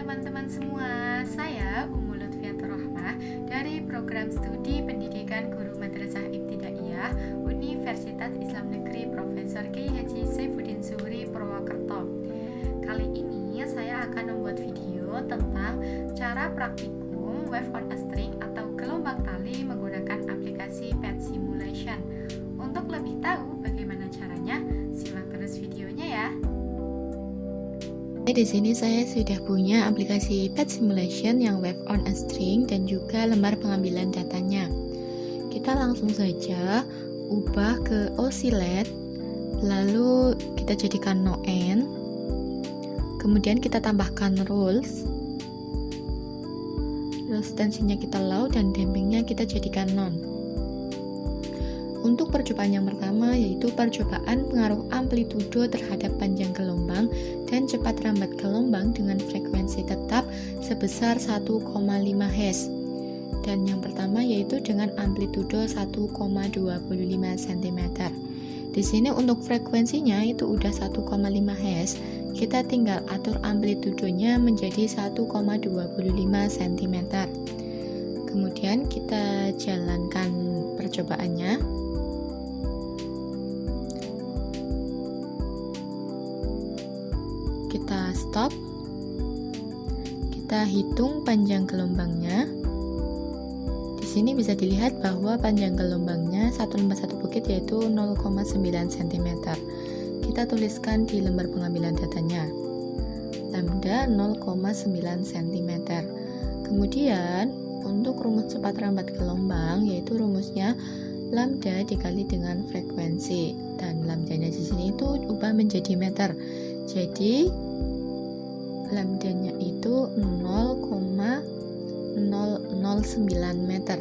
teman-teman semua, saya Umu Lutfiatur Rahmah dari Program Studi Pendidikan Guru Madrasah Ibtidaiyah Universitas Islam Negeri Profesor Kiai Haji Saifuddin Zuhri Purwokerto. Kali ini saya akan membuat video tentang cara praktikum Wave on a String atau gelombang tali menggunakan aplikasi Pet Simulation. Untuk lebih tahu bagaimana caranya, simak terus videonya ya. Di sini saya sudah punya aplikasi Pet Simulation yang Wave on a String dan juga lembar pengambilan datanya. Kita langsung saja ubah ke oscillate, lalu kita jadikan no end, kemudian kita tambahkan rules, tensinya kita low dan dampingnya kita jadikan non. Untuk percobaan yang pertama yaitu percobaan pengaruh amplitudo terhadap panjang gelombang dan cepat rambat gelombang dengan frekuensi tetap sebesar 1,5 Hz. Dan yang pertama yaitu dengan amplitudo 1,25 cm. Di sini untuk frekuensinya itu udah 1,5 Hz. Kita tinggal atur amplitudonya menjadi 1,25 cm. Kemudian kita jalankan percobaannya. Kita stop, kita hitung panjang gelombangnya. Di sini bisa dilihat bahwa panjang gelombangnya 151 bukit yaitu 0,9 cm. Kita tuliskan di lembar pengambilan datanya, lambda 0,9 cm. Kemudian untuk rumus cepat rambat gelombang yaitu rumusnya lambda dikali dengan frekuensi, dan lambdanya di sini itu ubah menjadi meter. Jadi lambdanya itu 0,009 meter.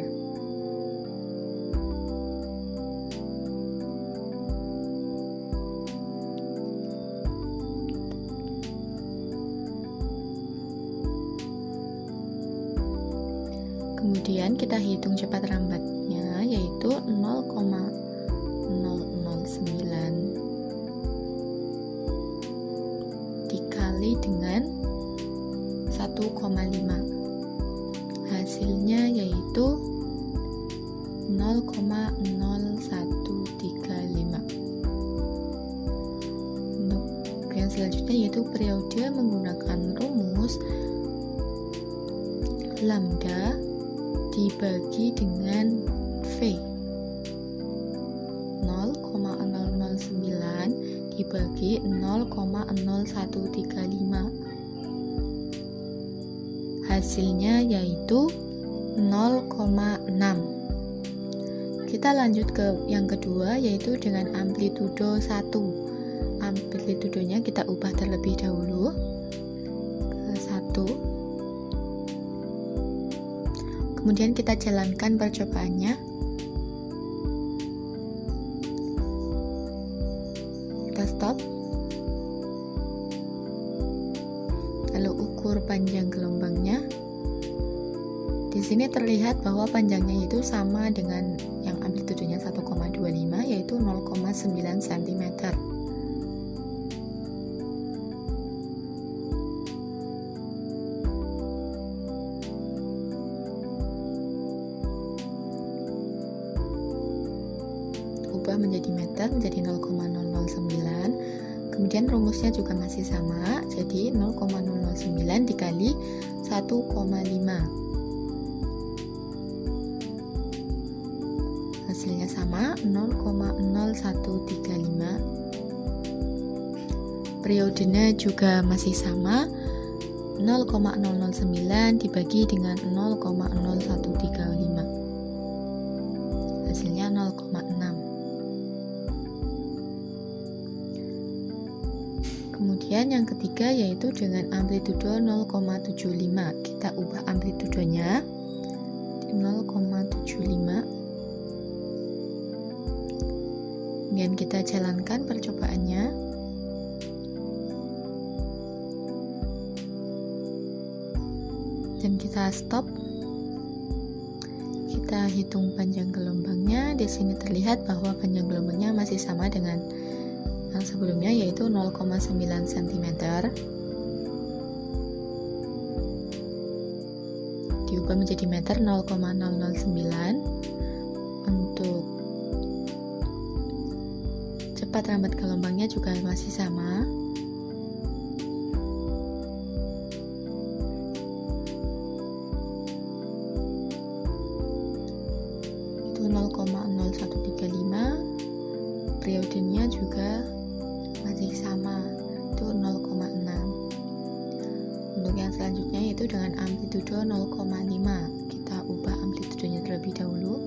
Kemudian kita hitung cepat rambatnya yaitu 0,009 dikali dengan 1,5. Hasilnya yaitu 0,0135. Untuk yang selanjutnya yaitu periode menggunakan rumus lambda dibagi dengan V. 0,009 dibagi 0,0135. Hasilnya yaitu 0,6. Kita lanjut ke yang kedua yaitu dengan amplitudo 1. Amplitudonya kita ubah terlebih dahulu ke 1. Kemudian kita jalankan percobaannya. Kita stop. Lalu ukur panjang gelombangnya. Di sini terlihat bahwa panjangnya itu sama dengan yang amplitudonya 1,25 yaitu 0,9 cm. Ubah menjadi meter menjadi 0,009. Kemudian rumusnya juga masih sama, jadi 0,009 dikali 1,5. Hasilnya sama, 0,0135. Periodenya juga masih sama, 0,009 dibagi dengan 0,0135. Hasilnya 0,6. Kemudian yang ketiga yaitu dengan amplitudo 0,75. Kita ubah amplitudonya 0,75. Kemudian kita jalankan percobaannya. Dan kita stop. Kita hitung panjang gelombangnya. Di sini terlihat bahwa panjang gelombangnya masih sama dengan yang sebelumnya yaitu 0,9 cm. berubah menjadi meter 0,009. Untuk cepat lambat gelombangnya juga masih sama. Itu 0,0135. Periodenya juga masih sama, itu 0,6. Untuk yang selanjutnya yaitu dengan amplitudo 0,5. Kita ubah amplitudenya terlebih dahulu.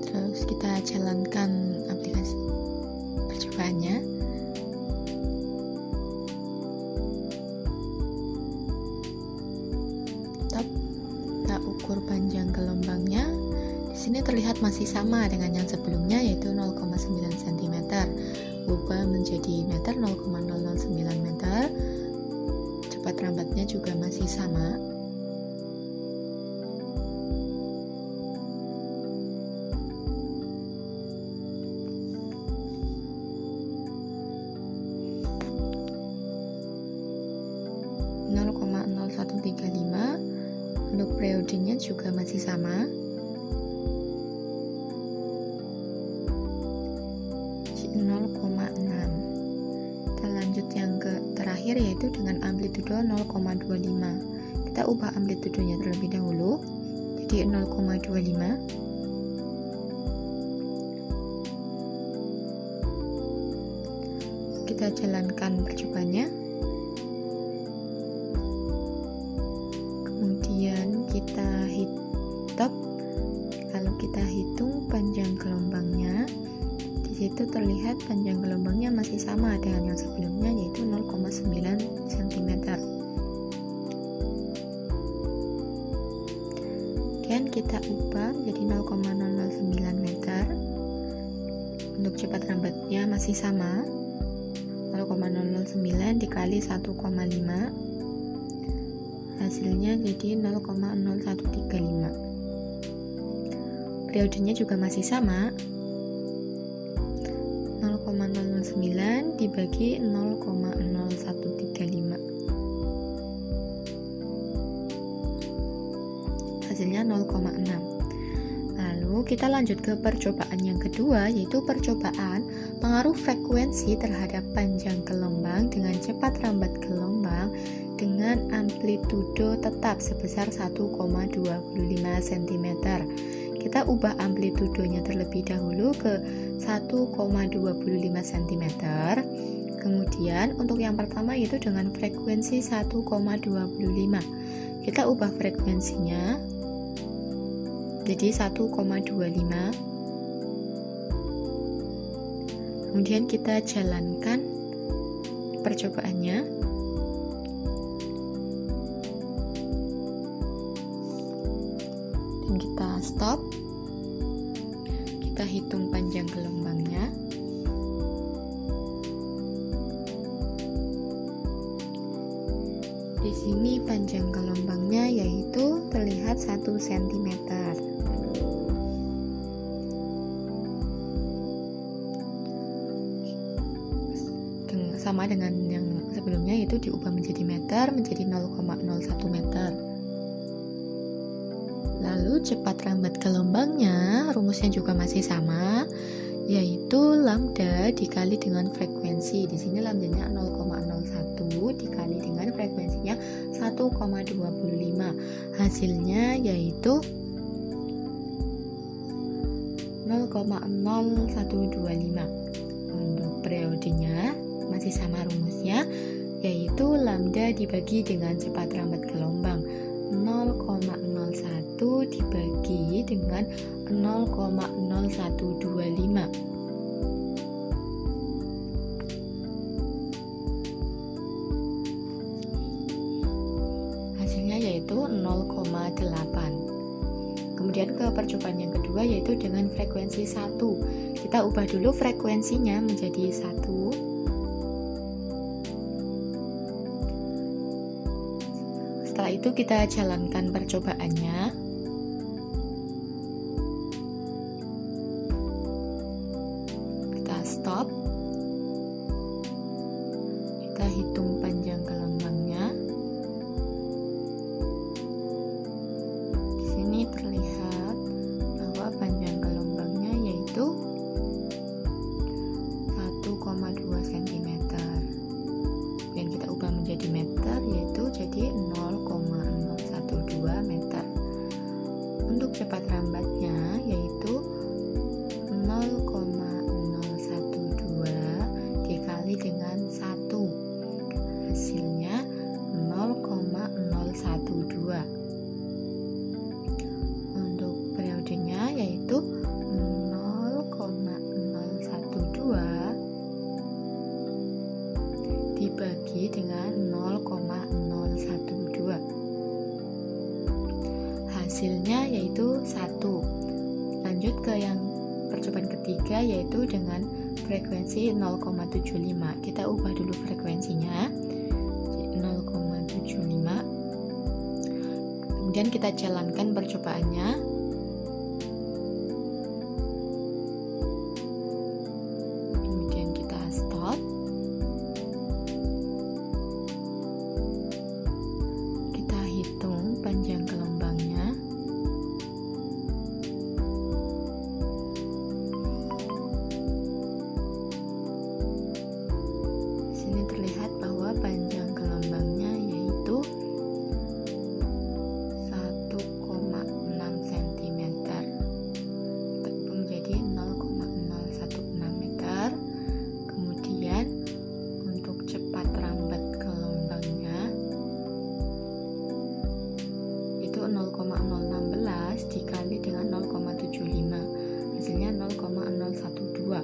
Terus kita jalankan aplikasi percobaannya. Kita ukur panjang gelombangnya. Di sini terlihat masih sama dengan yang sebelumnya, yaitu 0,9 cm. Ubah menjadi meter 0,009 meter. Cepat lambatnya juga masih sama. Untuk periodenya juga masih sama. 0,6. Kita lanjut yang terakhir yaitu dengan amplitudo 0,25. Kita ubah amplitudonya terlebih dahulu jadi 0,25. Kita jalankan percobaannya. Kemudian kita kalau kita hitung panjang gelombangnya, di situ terlihat panjang gelombangnya masih sama dengan yang sebelumnya, yaitu 0,9 cm. Kemudian kita ubah menjadi 0,009 meter. Untuk cepat lambatnya masih sama, 0,009 dikali 1,5. Hasilnya jadi 0,0135. Periodenya juga masih sama, 0,009 dibagi 0,0135. Hasilnya 0,6. Lalu kita lanjut ke percobaan yang kedua, yaitu percobaan pengaruh frekuensi terhadap panjang gelombang dengan cepat lambat gelombang dengan amplitudo tetap sebesar 1,25 cm. Kita ubah amplitudonya terlebih dahulu ke 1,25 cm. Kemudian untuk yang pertama yaitu dengan frekuensi 1,25. Kita ubah frekuensinya jadi 1,25. Kemudian kita jalankan percobaannya. Dan kita stop. Kita hitung panjang gelombangnya. Di sini panjang gelombangnya yaitu terlihat 1 cm. Sama dengan yang sebelumnya, yaitu diubah menjadi meter menjadi 0,01 meter. Lalu cepat lambat gelombangnya, rumusnya juga masih sama, yaitu lambda dikali dengan frekuensi. Di sini lambdanya 0,01 dikali dengan frekuensinya 1,25. Hasilnya yaitu 0,0125. Untuk periodenya masih sama rumusnya, yaitu lambda dibagi dengan cepat lambat gelombang. 0,01 dibagi dengan 0,0125. Hasilnya yaitu 0,8. Kemudian ke percobaan yang kedua yaitu dengan frekuensi 1. Kita ubah dulu frekuensinya menjadi 1. Setelah itu kita jalankan percobaannya. Kita stop. hasilnya yaitu 1. Lanjut ke yang percobaan ketiga, yaitu dengan frekuensi 0,75. Kita ubah dulu frekuensinya 0,75. Kemudian kita jalankan percobaannya. Kemudian kita stop. Kita hitung panjang gelombangnya. Di sini terlihat bahwa panjang gelombangnya yaitu 1,6 cm. Kita ubah menjadi 0,016 meter. Kemudian untuk cepat rambat gelombangnya itu 0,016 dikali dengan 0,75, hasilnya 0,012.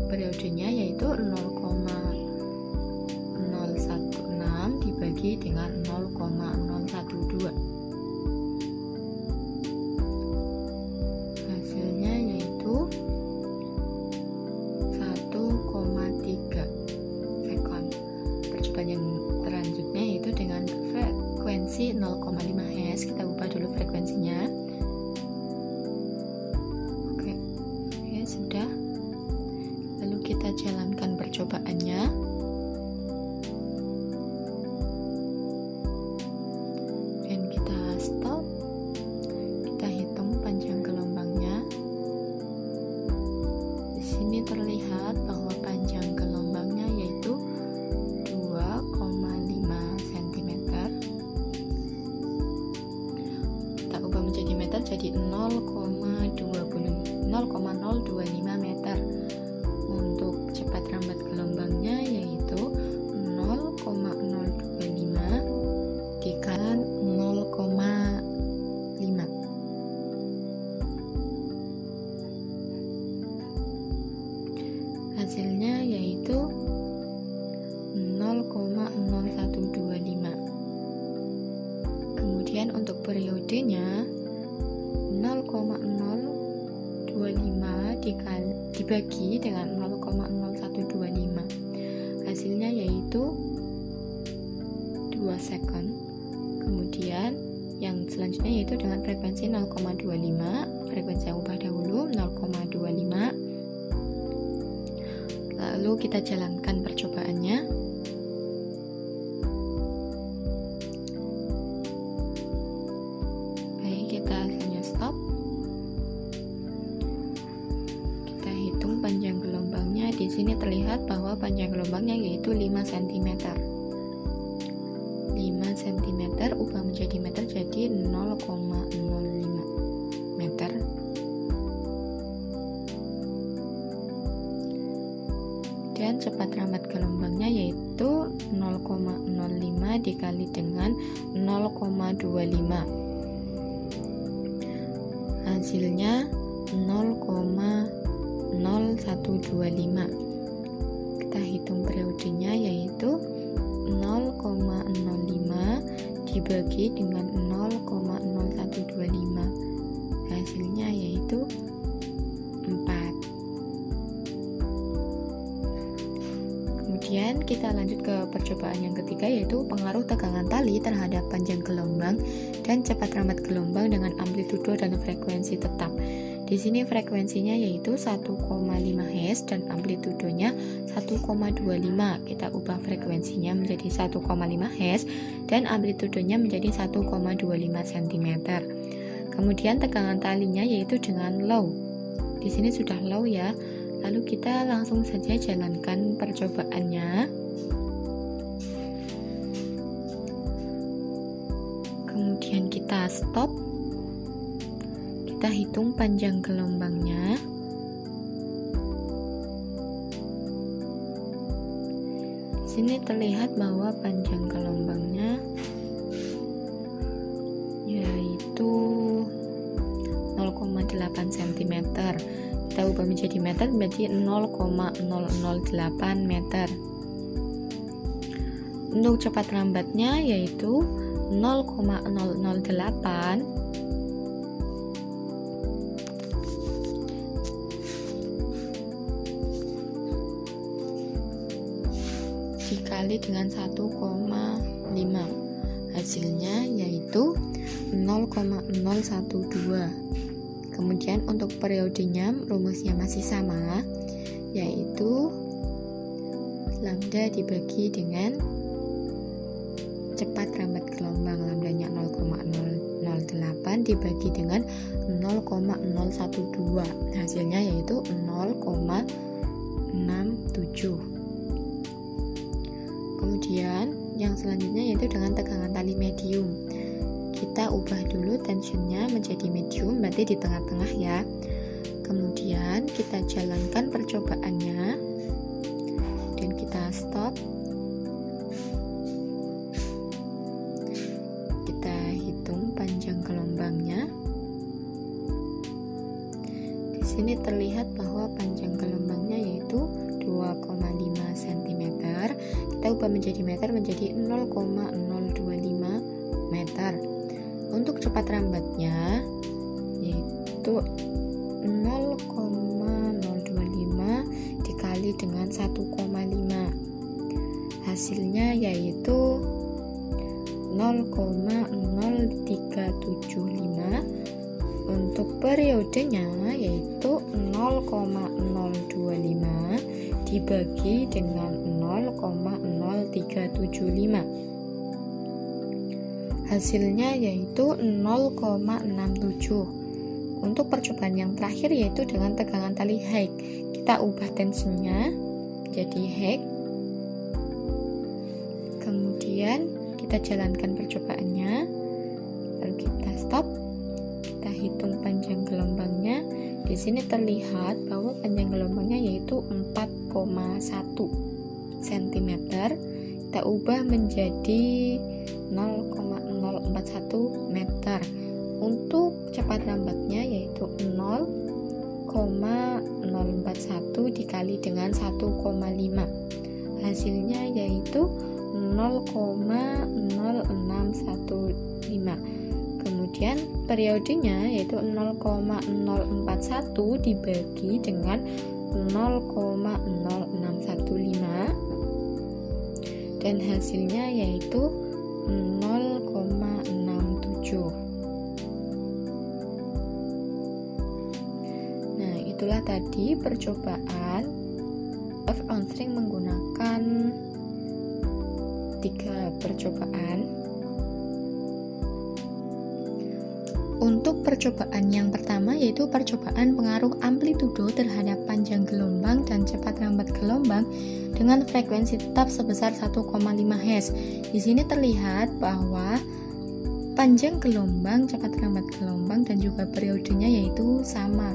Periodenya yaitu 0,016 dibagi dengan 0,012. Hasilnya yaitu 1,3 sekon. Percobaan yang selanjutnya yaitu dengan frekuensi 0,5 Hz. Kita ubah dulu frekuensinya. Oke, sudah. Lalu kita jalankan percobaannya. Dan kita stop. Kita hitung panjang gelombangnya. Di sini terlihat bahwa panjang gelombangnya yaitu 2,5 cm. Kita ubah menjadi meter, jadi 0,025 meter. Untuk cepat rambat gelombangnya yaitu 0,025 dikali 0,5. Hasilnya yaitu 0,0125. Kemudian untuk periodenya 0,025 dibagi dengan 0,0125, hasilnya yaitu 2 sekon. Kemudian yang selanjutnya yaitu dengan frekuensi 0,25. Frekuensi yang ubah dahulu 0,25. Lalu kita jalankan percobaannya. Baik, kita hanya stop. Kita hitung panjang gelombangnya. Di sini terlihat bahwa panjang gelombangnya yaitu 5 cm. 5 cm ubah menjadi meter, jadi 0,05 meter. Dan cepat rambat gelombangnya yaitu 0,05 dikali dengan 0,25, hasilnya 0,0125. Kita hitung periodenya yaitu 0,05 dibagi dengan 0,0125, hasilnya yaitu 4. Kemudian kita lanjut ke percobaan yang ketiga, yaitu pengaruh tegangan tali terhadap panjang gelombang dan cepat rambat gelombang dengan amplitudo dan frekuensi tetap. Di sini frekuensinya yaitu 1,5 Hz dan amplitudonya 1,25. Kita ubah frekuensinya menjadi 1,5 Hz dan amplitudonya menjadi 1,25 cm. Kemudian tegangan talinya yaitu dengan low. Di sini sudah low ya. Lalu kita langsung saja jalankan percobaannya. Kemudian kita stop. Kita hitung panjang gelombangnya. Di sini terlihat bahwa panjang gelombangnya yaitu 0,8 cm. Kita ubah menjadi meter, menjadi 0,008 meter. Untuk cepat rambatnya yaitu 0,008 dikali dengan 1,5. Hasilnya yaitu 0,012. Kemudian untuk periodenya rumusnya masih sama, yaitu lambda dibagi dengan cepat rambat gelombang. Lambdanya 0,008 dibagi dengan 0,012. Hasilnya yaitu 0,67. Kemudian yang selanjutnya yaitu dengan tegangan tali medium. Kita ubah dulu tensionnya menjadi medium, berarti di tengah-tengah ya. Kemudian kita jalankan percobaannya dan kita stop. Kita hitung panjang gelombangnya. Di sini terlihat bahwa panjang gelombangnya yaitu 2,5 cm. Kita ubah menjadi meter menjadi 0,025 meter. Untuk cepat rambatnya yaitu 0,025 dikali dengan 1,5. Hasilnya yaitu 0,0375. Untuk periodenya yaitu 0,025 dibagi dengan 0,0375. Hasilnya yaitu 0,67. Untuk percobaan yang terakhir yaitu dengan tegangan tali Higg. Kita ubah tensinya jadi Higg. Kemudian kita jalankan percobaannya. Lalu kita stop. Kita hitung panjang gelombangnya. Di sini terlihat bahwa panjang gelombangnya yaitu 4,1 cm. Kita ubah menjadi 0,041 meter. Untuk cepat rambatnya yaitu 0,041 dikali dengan 1,5. Hasilnya yaitu 0,0615. Kemudian periodenya yaitu 0,041 dibagi dengan 0,0615 dan hasilnya yaitu 0,67. Nah, itulah tadi percobaan on-string menggunakan 3 percobaan. Untuk percobaan yang pertama yaitu percobaan pengaruh amplitudo terhadap panjang gelombang dan cepat rambat gelombang dengan frekuensi tetap sebesar 1,5 Hz. Di sini terlihat bahwa panjang gelombang, cepat rambat gelombang dan juga periodenya yaitu sama.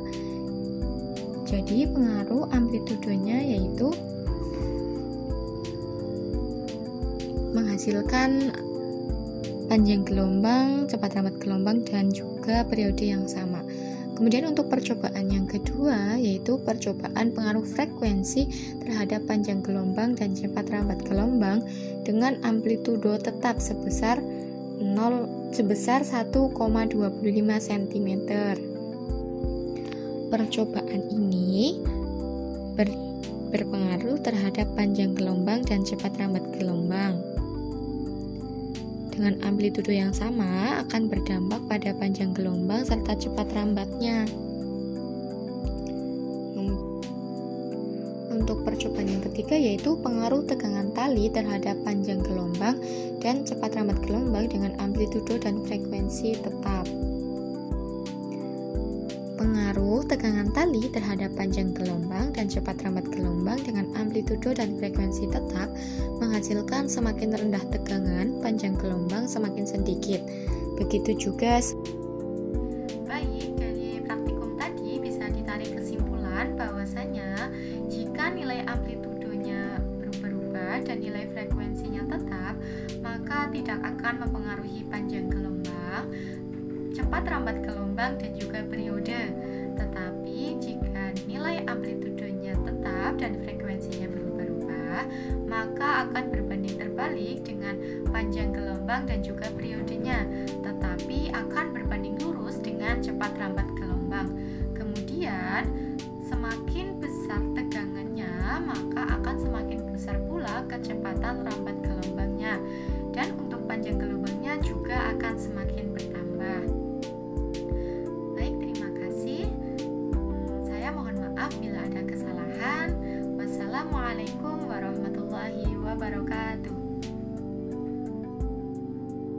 Jadi pengaruh amplitudonya yaitu menghasilkan panjang gelombang, cepat rambat gelombang dan juga periode yang sama. Kemudian untuk percobaan yang kedua yaitu percobaan pengaruh frekuensi terhadap panjang gelombang dan cepat rambat gelombang dengan amplitudo tetap sebesar 1,25 cm. Percobaan ini berpengaruh terhadap panjang gelombang dan cepat rambat gelombang. Dengan amplitudo yang sama akan berdampak pada panjang gelombang serta cepat rambatnya. Untuk percobaan yang ketiga yaitu pengaruh tegangan tali terhadap panjang gelombang dan cepat rambat gelombang dengan amplitudo dan frekuensi tetap. Pengaruh tegangan tali terhadap panjang gelombang dan cepat rambat gelombang dengan amplitudo dan frekuensi tetap menghasilkan semakin rendah tegangan, panjang gelombang semakin sedikit. Begitu juga. Baik, dari praktikum tadi bisa ditarik kesimpulan bahwasanya jika nilai amplitudonya berubah-ubah dan nilai frekuensinya tetap, maka tidak akan mempengaruhi panjang gelombang, cepat rambat gelombang dan juga periode. Tetapi jika nilai amplitudonya tetap dan frekuensinya berubah-ubah, maka akan berbanding berbanding terbalik dengan panjang gelombang dan juga periodenya, tetapi akan berbanding lurus dengan cepat lambat gelombang. Kemudian, semakin besar tegangannya, maka akan semakin besar pula kecepatan lambat gelombangnya. Dan untuk panjang gelombangnya juga akan semakin bertambah. Baik, terima kasih. Saya mohon maaf bila ada kesalahan. Wassalamualaikum warahmatullahi wabarakatuh.